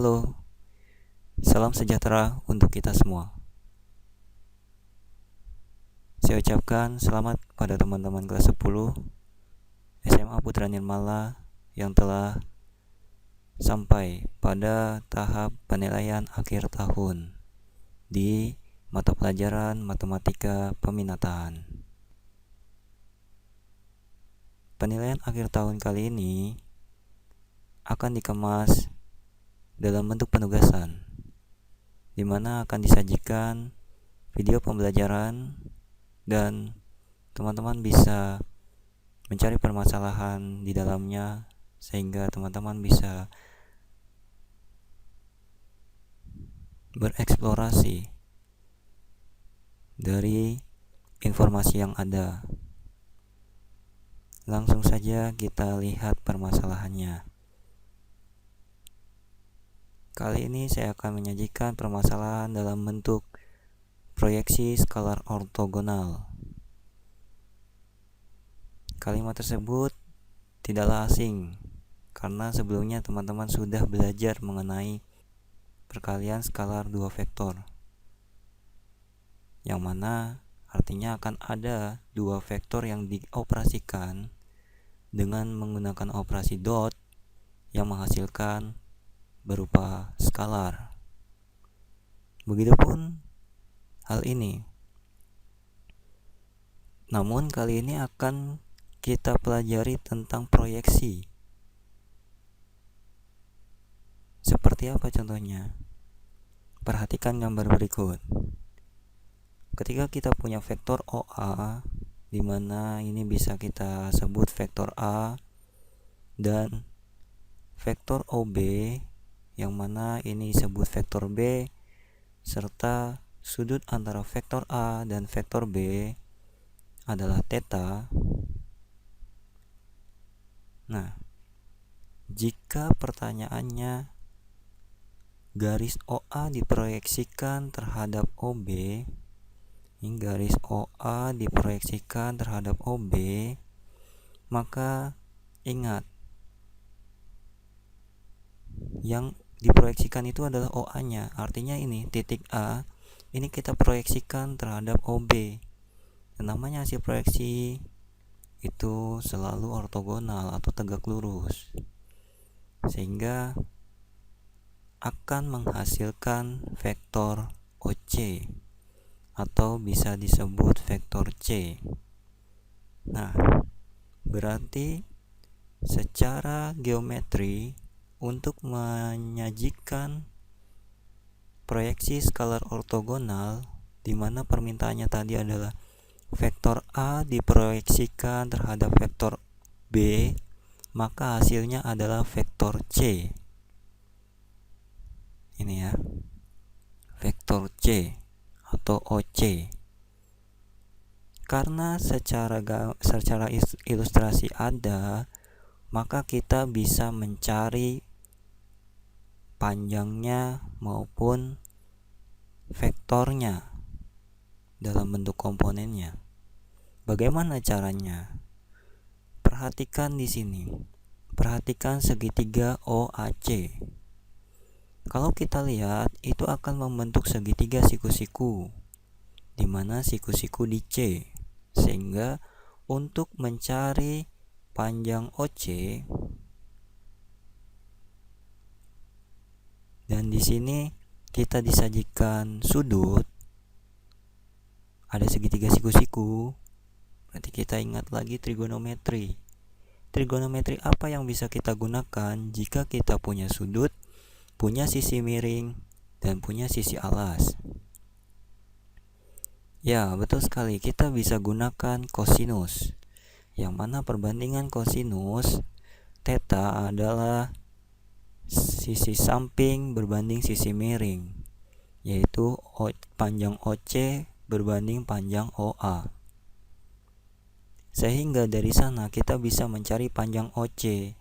Halo, salam sejahtera untuk kita semua. Saya ucapkan selamat pada teman-teman kelas 10 SMA Putra Nirmala yang telah sampai pada tahap penilaian akhir tahun di mata pelajaran Matematika Peminatan. Penilaian akhir tahun kali ini akan dikemas dalam bentuk penugasan, di mana akan disajikan video pembelajaran dan teman-teman bisa mencari permasalahan di dalamnya sehingga teman-teman bisa bereksplorasi dari informasi yang ada. Langsung saja kita lihat permasalahannya. Kali ini saya akan menyajikan permasalahan dalam bentuk proyeksi skalar ortogonal. Kalimat tersebut tidaklah asing karena sebelumnya teman-teman sudah belajar mengenai perkalian skalar dua vektor, yang mana artinya akan ada dua vektor yang dioperasikan dengan menggunakan operasi dot yang menghasilkan berupa skalar. Begitupun hal ini. Namun kali ini akan kita pelajari tentang proyeksi. Seperti apa contohnya? Perhatikan gambar berikut. Ketika kita punya vektor OA, di mana ini bisa kita sebut vektor A, dan vektor OB, yang mana ini disebut vektor B, serta sudut antara vektor A dan vektor B adalah theta. Nah, jika pertanyaannya garis OA diproyeksikan terhadap OB, ini garis OA diproyeksikan terhadap OB, maka ingat, yang diproyeksikan itu adalah OA-nya. Artinya ini titik A, ini kita proyeksikan terhadap OB. Yang namanya hasil proyeksi itu selalu ortogonal atau tegak lurus, sehingga akan menghasilkan vektor OC atau bisa disebut vektor C. Nah, berarti secara geometri untuk menyajikan proyeksi skalar ortogonal, di mana permintaannya tadi adalah vektor A diproyeksikan terhadap vektor B, maka hasilnya adalah vektor C. Ini ya, vektor C atau OC. Karena secara ilustrasi ada, maka kita bisa mencari panjangnya maupun vektornya dalam bentuk komponennya. Bagaimana caranya? Perhatikan di sini. Perhatikan segitiga OAC. Kalau kita lihat, itu akan membentuk segitiga siku-siku, di mana siku-siku di C. Sehingga untuk mencari panjang OC, dan di sini kita disajikan sudut, ada segitiga siku-siku, berarti kita ingat lagi trigonometri. Trigonometri apa yang bisa kita gunakan jika kita punya sudut, punya sisi miring, dan punya sisi alas? Ya, betul sekali, kita bisa gunakan kosinus, yang mana perbandingan kosinus theta adalah sisi samping berbanding sisi miring, yaitu panjang OC berbanding panjang OA. Sehingga dari sana kita bisa mencari panjang OC.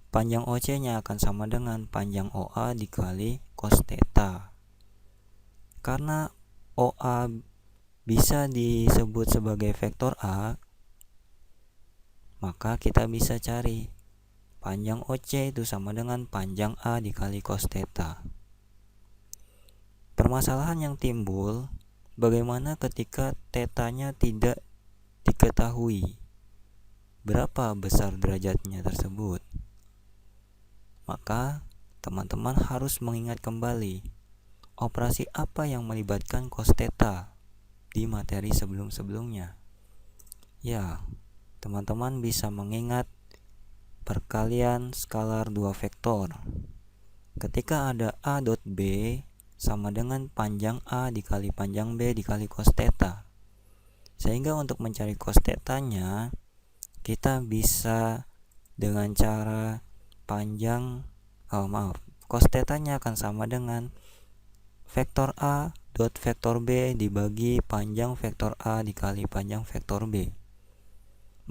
Panjang OC-nya akan sama dengan panjang OA dikali cos theta. Karena OA bisa disebut sebagai vektor A, maka kita bisa cari panjang OC itu sama dengan panjang A dikali cos theta. Permasalahan yang timbul, bagaimana ketika tetanya tidak diketahui? Berapa besar derajatnya tersebut? Maka teman-teman harus mengingat kembali operasi apa yang melibatkan cos theta di materi sebelum-sebelumnya. Ya, teman-teman bisa mengingat perkalian skalar dua vektor. Ketika ada A dot B sama dengan panjang A dikali panjang B dikali cos theta. Sehingga untuk mencari cos theta-nya, kita bisa dengan cara cos theta-nya akan sama dengan vektor A dot vektor B dibagi panjang vektor A dikali panjang vektor B.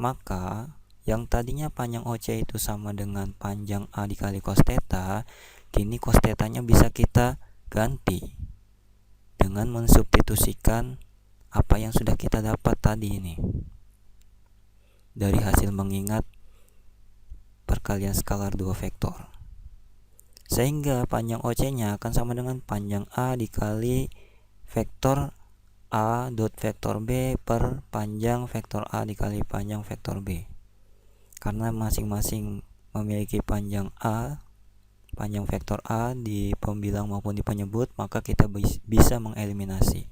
Maka yang tadinya panjang OC itu sama dengan panjang A dikali cos theta, kini cos theta-nya bisa kita ganti dengan mensubstitusikan apa yang sudah kita dapat tadi ini dari hasil mengingat perkalian skalar dua vektor. Sehingga panjang OC-nya akan sama dengan panjang A dikali vektor A dot vektor B per panjang vektor A dikali panjang vektor B. Karena masing-masing memiliki panjang A, panjang vektor A di pembilang maupun di penyebut, maka kita bisa mengeliminasi.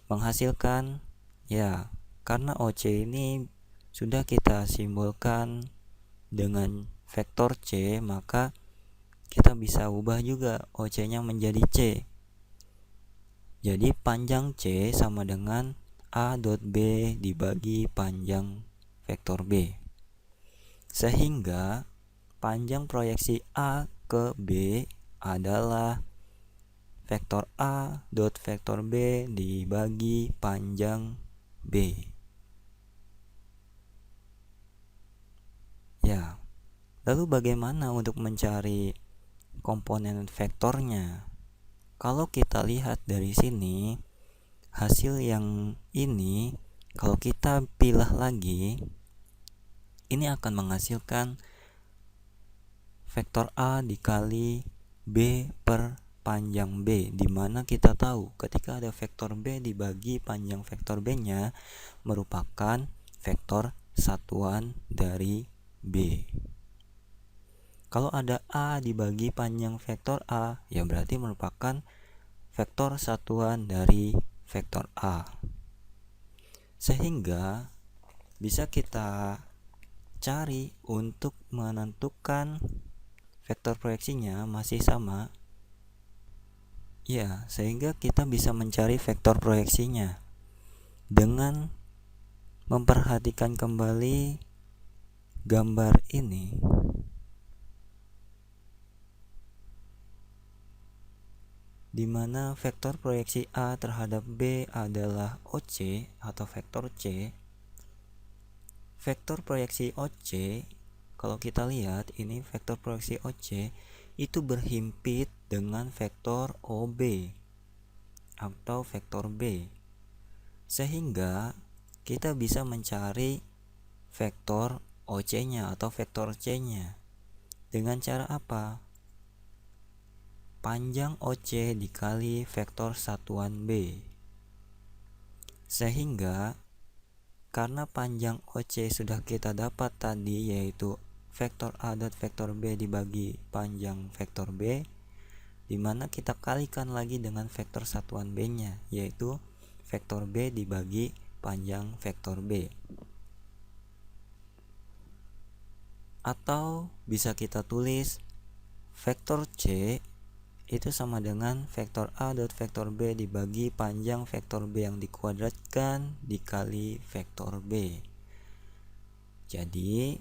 Menghasilkan, ya, karena OC ini sudah kita simbolkan dengan vektor C, maka kita bisa ubah juga OC-nya menjadi C. Jadi panjang C sama dengan A dot B dibagi panjang vektor B. Sehingga panjang proyeksi A ke B adalah vektor A dot vektor B dibagi panjang B. Ya, lalu bagaimana untuk mencari komponen vektornya? Kalau kita lihat dari sini, hasil yang ini kalau kita pilih lagi, ini akan menghasilkan vektor A dikali B per panjang B, di mana kita tahu ketika ada vektor B dibagi panjang vektor B-nya merupakan vektor satuan dari B. Kalau ada A dibagi panjang vektor A, ya berarti merupakan vektor satuan dari vektor A. Sehingga bisa kita cari untuk menentukan vektor proyeksinya masih sama. Ya, sehingga kita bisa mencari vektor proyeksinya dengan memperhatikan kembali gambar ini. Di mana vektor proyeksi A terhadap B adalah OC atau vektor C. Vektor proyeksi OC, kalau kita lihat ini vektor proyeksi OC itu berhimpit dengan vektor OB atau vektor B. Sehingga kita bisa mencari vektor OC-nya atau vektor C-nya dengan cara apa? Panjang OC dikali vektor satuan B. Sehingga karena panjang OC sudah kita dapat tadi, yaitu vektor A dot vektor B dibagi panjang vektor B, dimana kita kalikan lagi dengan vektor satuan B-nya, yaitu vektor B dibagi panjang vektor B. Atau bisa kita tulis vektor C itu sama dengan vektor A dot vektor B dibagi panjang vektor B yang dikuadratkan dikali vektor B. Jadi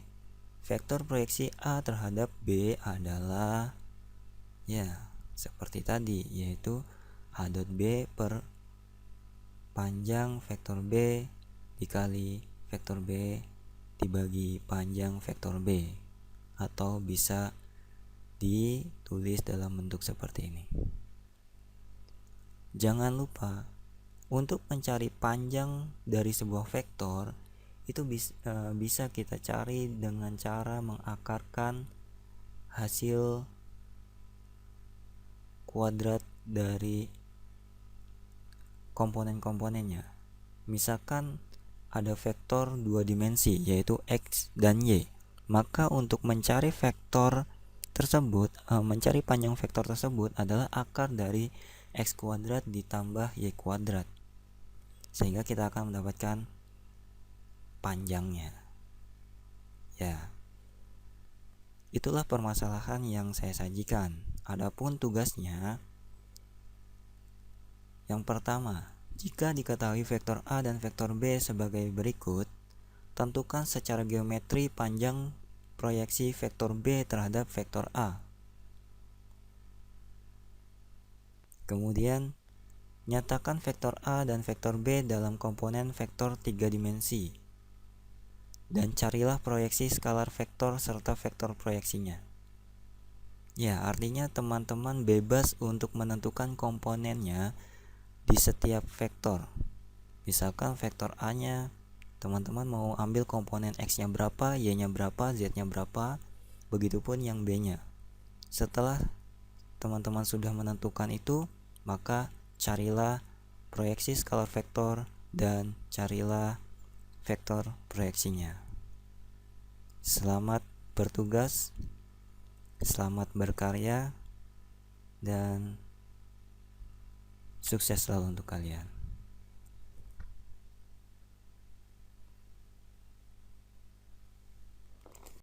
vektor proyeksi A terhadap B adalah, ya, seperti tadi, yaitu A dot B per panjang vektor B dikali vektor B dibagi panjang vektor B, atau bisa ditulis dalam bentuk seperti ini. Jangan lupa untuk mencari panjang dari sebuah vektor itu bisa kita cari dengan cara mengakarkan hasil kuadrat dari komponen-komponennya. Misalkan ada vektor 2 dimensi yaitu X dan Y, maka untuk mencari vektor tersebut, mencari panjang vektor tersebut adalah akar dari X kuadrat ditambah Y kuadrat, sehingga kita akan mendapatkan panjangnya. Ya, itulah permasalahan yang saya sajikan. Adapun tugasnya, yang pertama, jika diketahui vektor A dan vektor B sebagai berikut, tentukan secara geometri panjang proyeksi vektor B terhadap vektor A. Kemudian, nyatakan vektor A dan vektor B dalam komponen vektor 3 dimensi. Dan carilah proyeksi skalar vektor serta vektor proyeksinya. Ya, artinya teman-teman bebas untuk menentukan komponennya di setiap vektor. Misalkan vektor A-nya teman-teman mau ambil komponen X-nya berapa, Y-nya berapa, Z-nya berapa, begitupun yang B-nya. Setelah teman-teman sudah menentukan itu, maka carilah proyeksi skalar vektor dan carilah vektor proyeksinya. Selamat bertugas, selamat berkarya, dan sukses selalu untuk kalian.